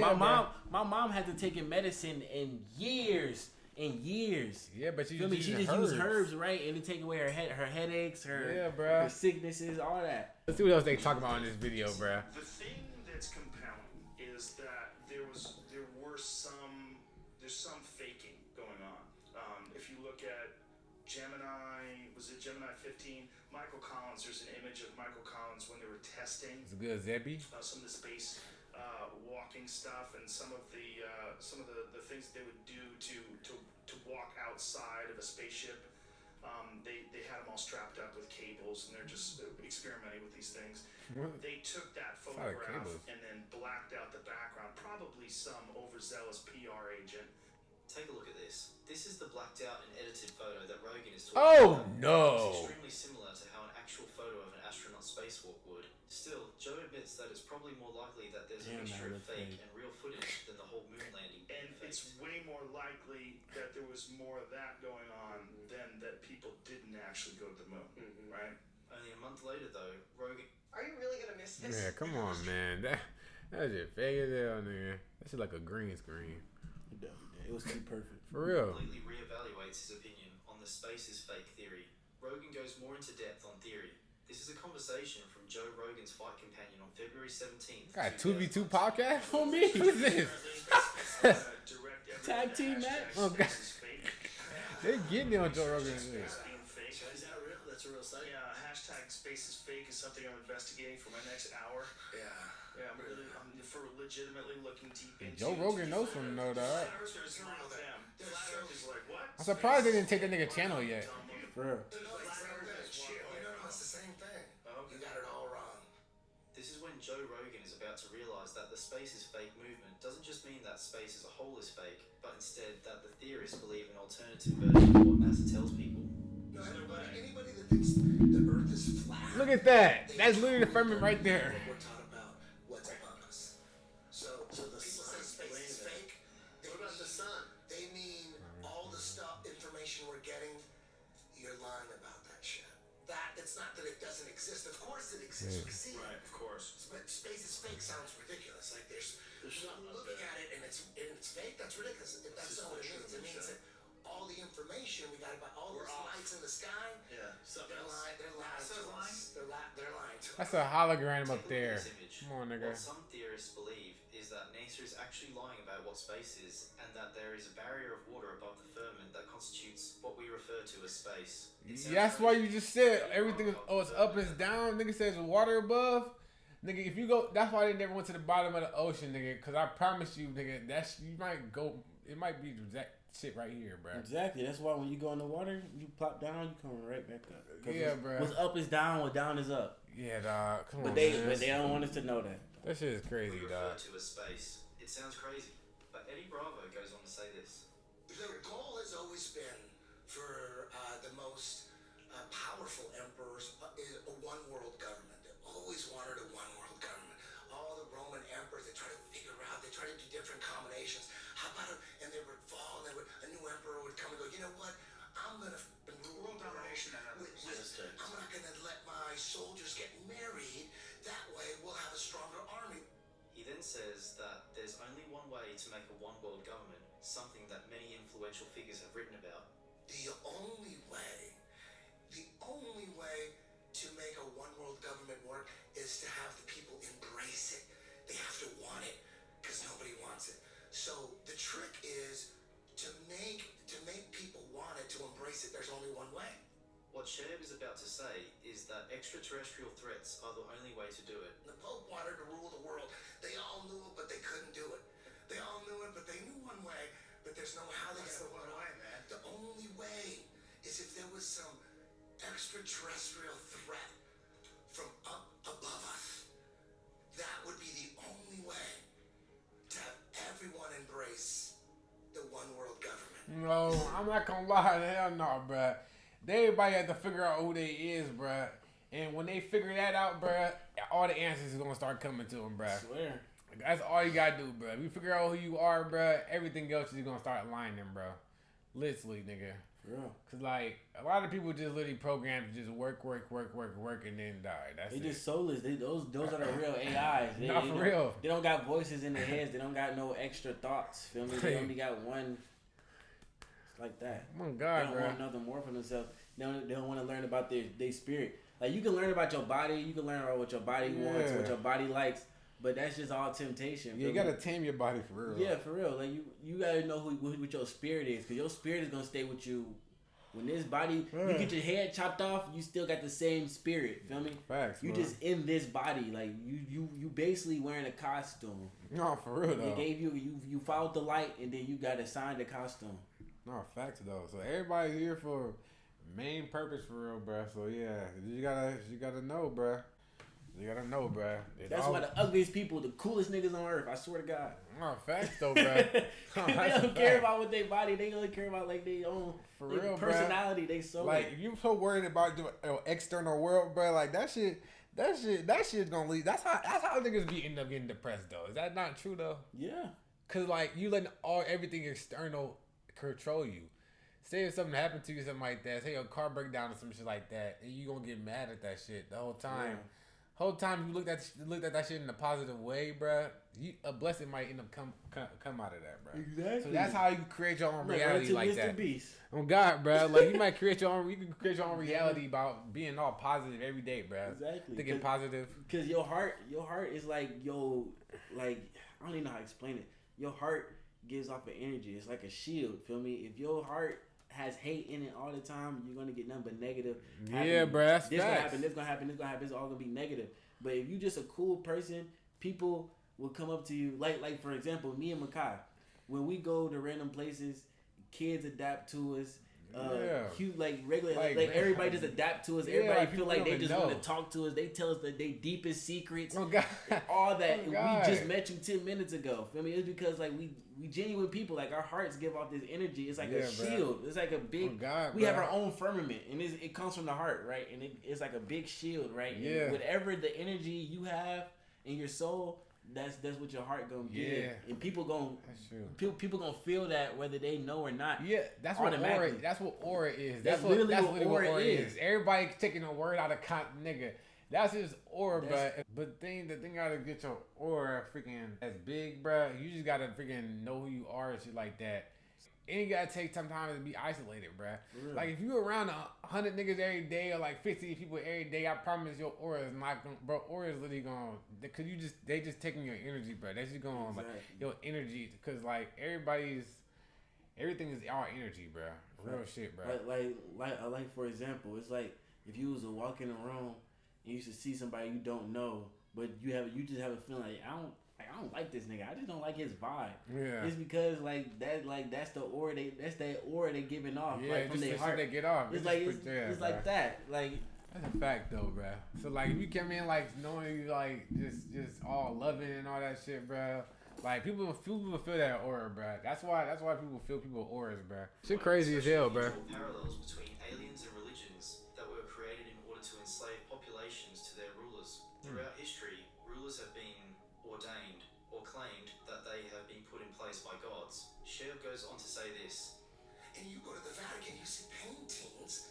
my mom had to take medicine in years. Yeah, but she Feel me? just She just used herbs, right, and to take away her headaches, Yeah, bruh. her sicknesses, all that. Let's see what else they talk about in this video, bro. The thing that's compelling is that there's some faking going on. If you look at Gemini 15? Michael Collins, there's an image of Michael Collins when they were testing It's a good Zebby. some of the space walking stuff and some of the things that they would do to walk outside of a spaceship. They had them all strapped up with cables and they're just experimenting with these things. They took that It's not a photograph cable. and then blacked out the background. Probably some overzealous PR agent. Take a look at this. This is the blacked out and edited photo that Rogan is talking Oh about. no! It's extremely similar to how an actual photo of an astronaut spacewalk would. Still, Joe admits that it's probably more likely that there's a Damn, mixture that of looks fake fake. and real footage than the whole moon landing being And fake. it's way more likely that there was more of that going on than that people didn't actually go to the moon, right? Only a month later, though, Rogan Are you really gonna miss this? Yeah, come on, man. That shit fake as hell, nigga. That shit like a green screen. It was too perfect. For real. completely reevaluates his opinion on the space is fake theory. Rogan goes more into depth on theory. This is a conversation from Joe Rogan's fight companion on February 17th. Got 2v2 podcast? On me. What is this? Direct evidence Tag that team hashtag match? Oh, God. space is fake. They getting me on Joe Rogan. Space being fake. Is that real? That's a real site? Yeah, hashtag space is fake is something I'm investigating for my next hour. Yeah. Yeah, I'm legitimately looking deep into. Joe Rogan knows something though, dog. Flat Earthers are not them. Flat Earth is like what? I'm surprised they didn't take that nigga channel yet. For real. You know, it's the same thing. Okay. You got it all wrong. Joe Rogan is about to realize that the space is fake movement doesn't just mean that space as a whole is fake, but instead that the theorists believe an alternative version of what NASA tells people. No, anybody that thinks the Earth is flat. Look at that. That's literally the firmament right there. We're taught about what's above us. So the people say space is fake. What about the sun? They mean all the stuff, information we're getting. You're lying about that shit. It's not that it doesn't exist. Of course it exists. We see Right, it. of course. But space is fake sounds ridiculous. Like there's looking at it and it's fake. That's ridiculous. That's not what it means. It means that all the information we got about all those lights in the sky. Yeah, something They're else. lying. They're lying to us. They're lying to us. That's a hologram up Take a look at there. this image. Come on, nigga. What some theorists believe is that NASA is actually lying about what space is, and that there is a barrier of water above the firmament that constitutes what we refer to as space. That's why you just said everything is, it's up and it's down. Nigga says water above. Nigga, if you go, that's why they never went to the bottom of the ocean, nigga. Cause I promise you, nigga, you might go, it might be exact shit right here, bro. Exactly. That's why when you go in the water, you plop down, you come right back up. Yeah, bro. What's up is down, what down is up. Yeah, dog. Come on, But they man. don't want us to know that. That shit is crazy, We refer dog. to as space. It sounds crazy, but Eddie Bravo goes on to say this. The goal has always been for the most powerful emperors is a one world government. They always wanted a one world government. All the Roman emperors, they try to figure out, they try to do different combinations. How about and they would fall, and a new emperor would come and go, you know what? I'm going to rule World domination and I'm not going to let my soldiers get married. That way we'll have a stronger army. He then says that there's only one way to make a one world government, something that many influential figures have written about. The only way to make a one world government work is to have the people embrace it. They have to want it because nobody wants it. So the trick is to make people want it, to embrace it. There's only one way. What Sheb is about to say is that extraterrestrial threats are the only way to do it. The Pope wanted to rule the world. They all knew it, but they couldn't do it. They all knew it, but they knew one way. But there's no how they got one way, man. The only way is if there was some extraterrestrial threat from up above us. That would be the only way to have everyone embrace the one world government. No, I'm not gonna lie. Hell no, bruh. Everybody have to figure out who they is, bruh. And when they figure that out, bruh, all the answers is gonna start coming to them, bruh. I swear. That's all you gotta do, bruh. If you figure out who you are, bruh, everything else is gonna start aligning, bruh. Literally, nigga. For real. Cause like a lot of people just literally programmed to just work, and then die. That's They it. just soulless. Those are the real AIs. Not for real. They don't got voices in their heads. They don't got no extra thoughts. Feel me? They only got one. It's like that. Oh my They God, don't bro. want nothing more for themselves. They don't want to learn about their spirit. Like you can learn about your body. You can learn about what your body wants, what your body likes. But that's just all temptation. Yeah, you gotta tame your body for real. Yeah, for real. Like you gotta know what your spirit is, because your spirit is gonna stay with you. When this body, you get your head chopped off, you still got the same spirit. Feel me? Facts. You bro. just in this body, like you basically wearing a costume. No, for real though. They gave you followed the light, and then you got assigned a costume. No, facts though. So everybody's here for main purpose for real, bruh. So yeah, you gotta know, bruh. You gotta know, bruh. That's why the ugliest people, the coolest niggas on earth. I swear to God. No, facts though, bruh. They don't care about what they body. They only care about like their own For they real, personality. They so like if you so worried about the external world, bruh. Like that shit's gonna lead. That's how niggas be end up getting depressed though. Is that not true though? Yeah. Cause like you letting everything external control you. Say if something happened to you, something like that. Say your car break down or some shit like that, and you gonna get mad at that shit the whole time. Yeah. Whole time you looked at that shit in a positive way, bruh. A blessing might end up come out of that, bruh. Exactly. So that's how you create your own reality to like Mr. that. Beast. Oh God, bruh. Like you might create your own. You can create your own reality about being all positive every day, bruh. Exactly. Thinking positive. Because your heart is like I don't even know how to explain it. Your heart gives off an energy. It's like a shield. Feel me? If your heart has hate in it all the time, you're gonna get nothing but negative. Yeah, bruh. That's this gonna facts. happen. This gonna happen. This gonna happen. It's all gonna be negative. But if you just a cool person, people will come up to you. Like for example, me and Makai, when we go to random places, kids adapt to us. cute, like regular, Like, like man, everybody just adapt to us. Yeah, Everybody like, feel people like don't they even just want know. to talk to us. They tell us that they deepest secrets. Oh God, all that. Oh, God. We just met you 10 minutes ago. Feel me? It's because like we genuine people. Like our hearts give off this energy. It's like a shield. It's like a big. Oh, God, we have our own firmament, and it comes from the heart, right? And it's like a big shield, right? Yeah. And whatever the energy you have in your soul, that's what your heart gonna give. Yeah. And people gonna That's true. people gonna feel that whether they know or not. Yeah, that's what aura. Automatically. That's what aura is. That's That's literally what what aura aura is. Everybody taking a word out of nigga. That's his aura, That's- but the thing gotta get your aura freaking as big, bruh. You just gotta freaking know who you are and shit like that. And you gotta take some time to be isolated, bruh. Really? Like if you around 100 niggas every day or like 50 people every day, I promise your aura is not gonna, bro. Aura is literally gonna, cause they just taking your energy, bro. They just going like your energy, cause like everything is our energy, bro. Real shit, bro. Like for example, it's like if you was to walk in a room and you should see somebody you don't know, but you just have a feeling like I don't like this nigga. I just don't like his vibe. Yeah. It's because that's the aura that aura they giving off. Yeah, like from just their the heart. shit they get off. It's like that. Like that's a fact though, bro. So like if you come in like knowing you like just all loving and all that shit, bro. Like people feel that aura, bro. That's why people feel people's auras, bro. Shit crazy as hell, bro. Parallels between aliens and religions that were created in order to enslave populations to their rulers. Throughout history, rulers have been ordained or claimed that they have been put in place by gods. Sher goes on to say this. And you go to the Vatican, you see paintings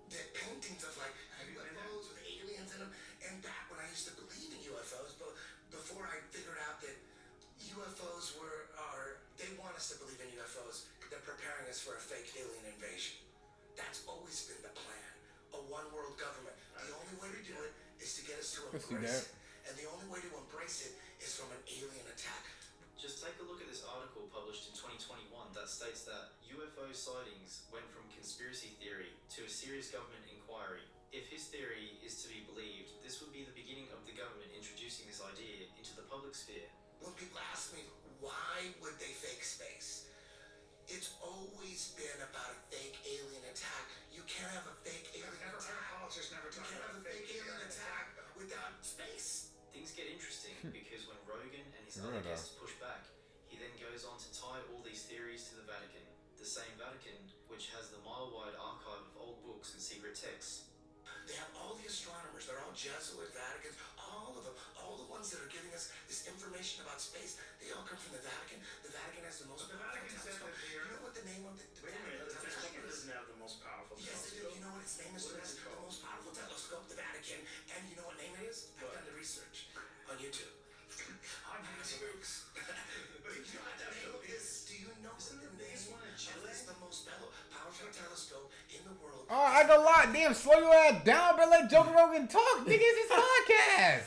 of like UFOs with aliens in them. And back when I used to believe in UFOs, but before I figured out that UFOs they want us to believe in UFOs. They're preparing us for a fake alien invasion. That's always been the plan. A one world government. The only way to do it is to get us to embrace it. And the only way to embrace it is from an alien attack. Just take a look at this article published in 2021 that states that UFO sightings went from conspiracy theory to a serious government inquiry. If his theory is to be believed, this would be the beginning of the government introducing this idea into the public sphere. When people ask me, why would they fake space? It's always been about a fake alien attack. You can't have a fake alien attack. Politics never You talk can't have about a fake alien attack without space. Things get interesting because when Rogan and his other guests push back, he then goes on to tie all these theories to the Vatican. The same Vatican which has the mile-wide archive of old books and secret texts. They have all the astronomers, they're all Jesuit Vaticans, all of them, all the ones that are giving us this information about space, they all come from the Vatican. The Vatican has the most powerful telescope. You know what the name of the Wait a minute, the telescope Vatican is? doesn't have the most powerful Yes, they do. telescope. You know what its name is? What is it The called? most powerful telescope, the Vatican. And you know what name it is? I've done the research on YouTube. On YouTube. Do you know what the name is the most powerful telescope in the world? Oh, I go lie. Damn, slow your ass down, bro. Let Joe Rogan talk. Nigga, it's his podcast.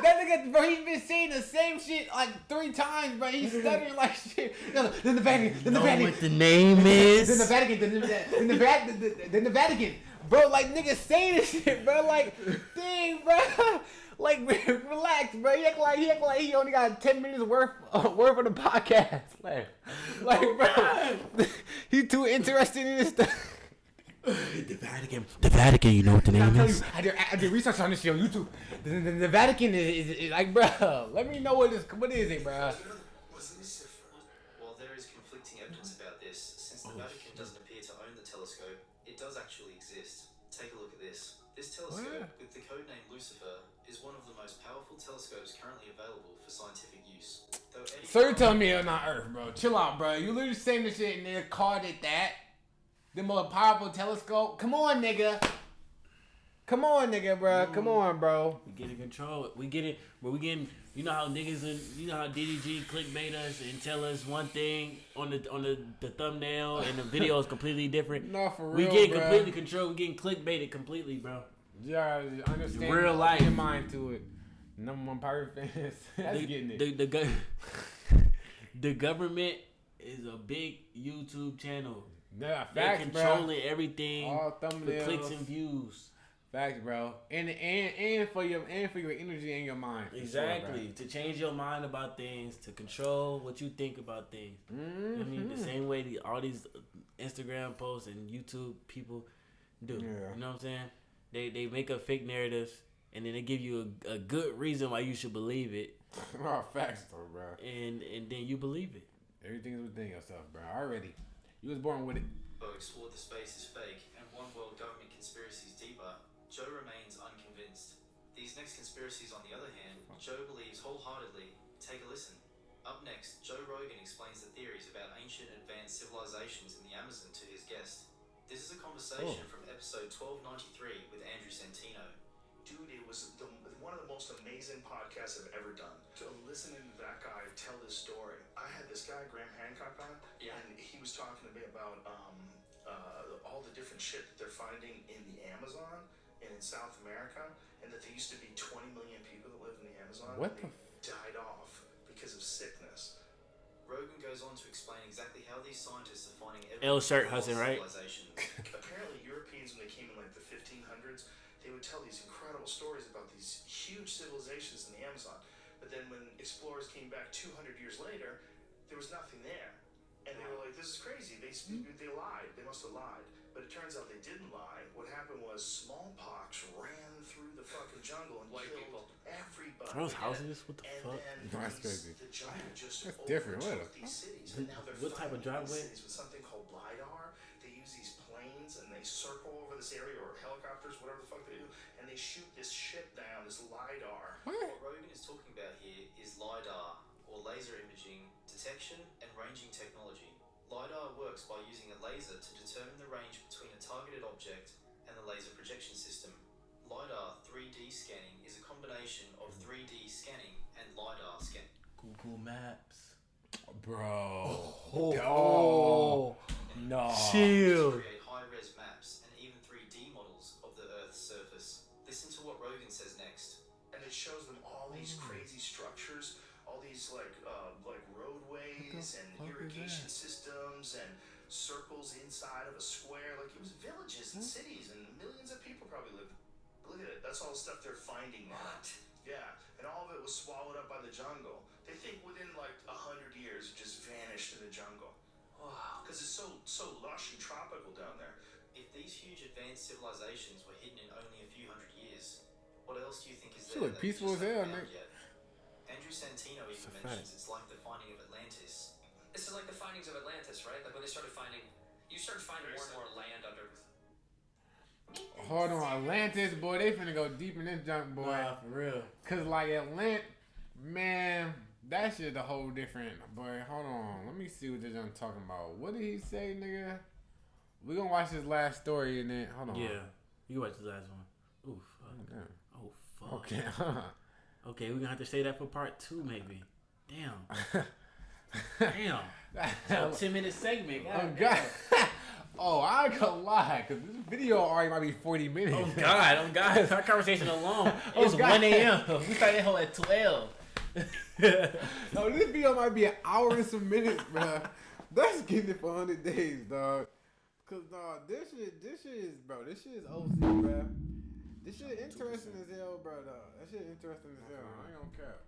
That nigga, bro, he's been saying the same shit like 3 times, bro. He's stuttering like shit. Then the Vatican. Then the Vatican. what the name is? Then the Vatican. Then the Vatican. Bro, like, niggas saying this shit, bro. Like, dang, bro. Like, relax, bro. He act like he only got 10 minutes worth of the podcast. Like, bro. He too interested in this stuff. The Vatican, you know what the name is? I did research on this shit on YouTube. The Vatican is like, bro. Let me know what is it, bro. While there is conflicting evidence about this, since the Vatican doesn't appear to own the telescope, it does actually exist. Take a look at this. This telescope, with the codename Lucifer, is one of the most powerful telescopes currently available for scientific use. So you're telling me it's not Earth, bro? Chill out, bro. You literally saying this shit and they called it that. The most powerful telescope. Come on, nigga. Come on, nigga, bro. Come on, bro. We get in control. We get it. But we getting. You know how niggas and you know how DDG clickbait us and tell us one thing on the thumbnail and the video is completely different. No, for real, we getting bro. completely controlled. We getting clickbaited completely, bro. Yeah, understand. Real life. Your mind to it. Number 1 pirate fans. That's getting it. The government is a big YouTube channel. Yeah, They're facts, controlling everything all for thumbnails, clicks and views. Facts, bro. And for your energy and your mind. Exactly. Sure, to change your mind about things, to control what you think about things. Mm-hmm. I mean, the same way all these Instagram posts and YouTube people do. Yeah. You know what I'm saying? They make up fake narratives and then they give you a good reason why you should believe it. Facts though, bro. And then you believe it. Everything's within yourself, bro. Already. You was born with it. Explored the space is fake and one world government conspiracies deeper, Joe remains unconvinced. These next conspiracies, on the other hand, Joe believes wholeheartedly. Take a listen. Up next, Joe Rogan explains the theories about ancient advanced civilizations in the Amazon to his guest. This is a conversation from episode 1293 with Andrew Santino. Dude, it was one of the most amazing podcasts I've ever done. To listening to that guy tell this story. I had this guy, Graham Hancock, on, and he was talking to me about all the different shit that they're finding in the Amazon and in South America, and that there used to be 20 million people that live in the Amazon. What and they died off because of sickness. Rogan goes on to explain exactly how these scientists are finding L shirt husband, right? civilizations. Apparently, Europeans, when they came in like the 1500s, they would tell these incredible stories about these huge civilizations in the Amazon. But then when explorers came back 200 years later, there was nothing there. And they were like, this is crazy. They lied. They must have lied. But it turns out they didn't lie. What happened was smallpox ran through the fucking jungle and killed everybody. Are those houses? What the fuck? And then That's crazy. the jungle just That's different. What overtook the these cities. And now they're What type of fighting these driveway? cities with something called LiDAR. They use these planes and they circle over this area, or helicopters, whatever the fuck they do, and they shoot this shit down, this LiDAR. What Rogan is talking about here is LiDAR, or laser imaging, detection and ranging technology. LiDAR works by using a laser to determine the range between a targeted object and the laser projection system. LiDAR 3D scanning is a combination of 3D scanning and LiDAR scanning. Google Maps. Bro. No. To Chill. create high-res maps and even 3D models of the Earth's surface. Listen to what Rogan says next. And it shows them all these crazy structures, all these like roadways and irrigation systems and circles inside of a square. Like it was villages and cities, and millions of people probably lived. Look at it. That's all the stuff they're finding now. Yeah, and all of it was swallowed up by the jungle. They think within like 100 years, it just vanished in the jungle. Wow. Because it's so lush and tropical down there. If these huge advanced civilizations were hidden in only a few hundred years, what else do you think is She there look that we peaceful just as hell, haven't found Nick. yet? Andrew Santino even a mentions fact. it's like the finding of Atlantis. This is like the findings of Atlantis, right? Like when they started finding, you started finding more and more land under. Hold on, Atlantis, boy. They finna go deep in this junk, boy. Nah, for real. Cause like man, that shit a whole different. Boy, hold on. Let me see what this junk talking about. What did he say, nigga? We gonna watch his last story and then hold on. Yeah. You watch the last one. Ooh, fuck. Damn. Oh, fuck. Okay. Okay, we're gonna have to say that for part 2, maybe. Damn. Damn. So 10-minute segment. Oh God. Oh, I ain't gonna lie, cause this video already might be 40 minutes. Oh God. Our conversation alone. Oh, It's God. 1 a.m. We started that whole at 12. No, this video might be an hour and some minutes, bro. That's getting it for 100 days, dog. Cause dog, this shit is, bro. This shit is OC, bro. This shit interesting as hell, bro. Dog. That shit interesting as hell. I ain't gonna cap.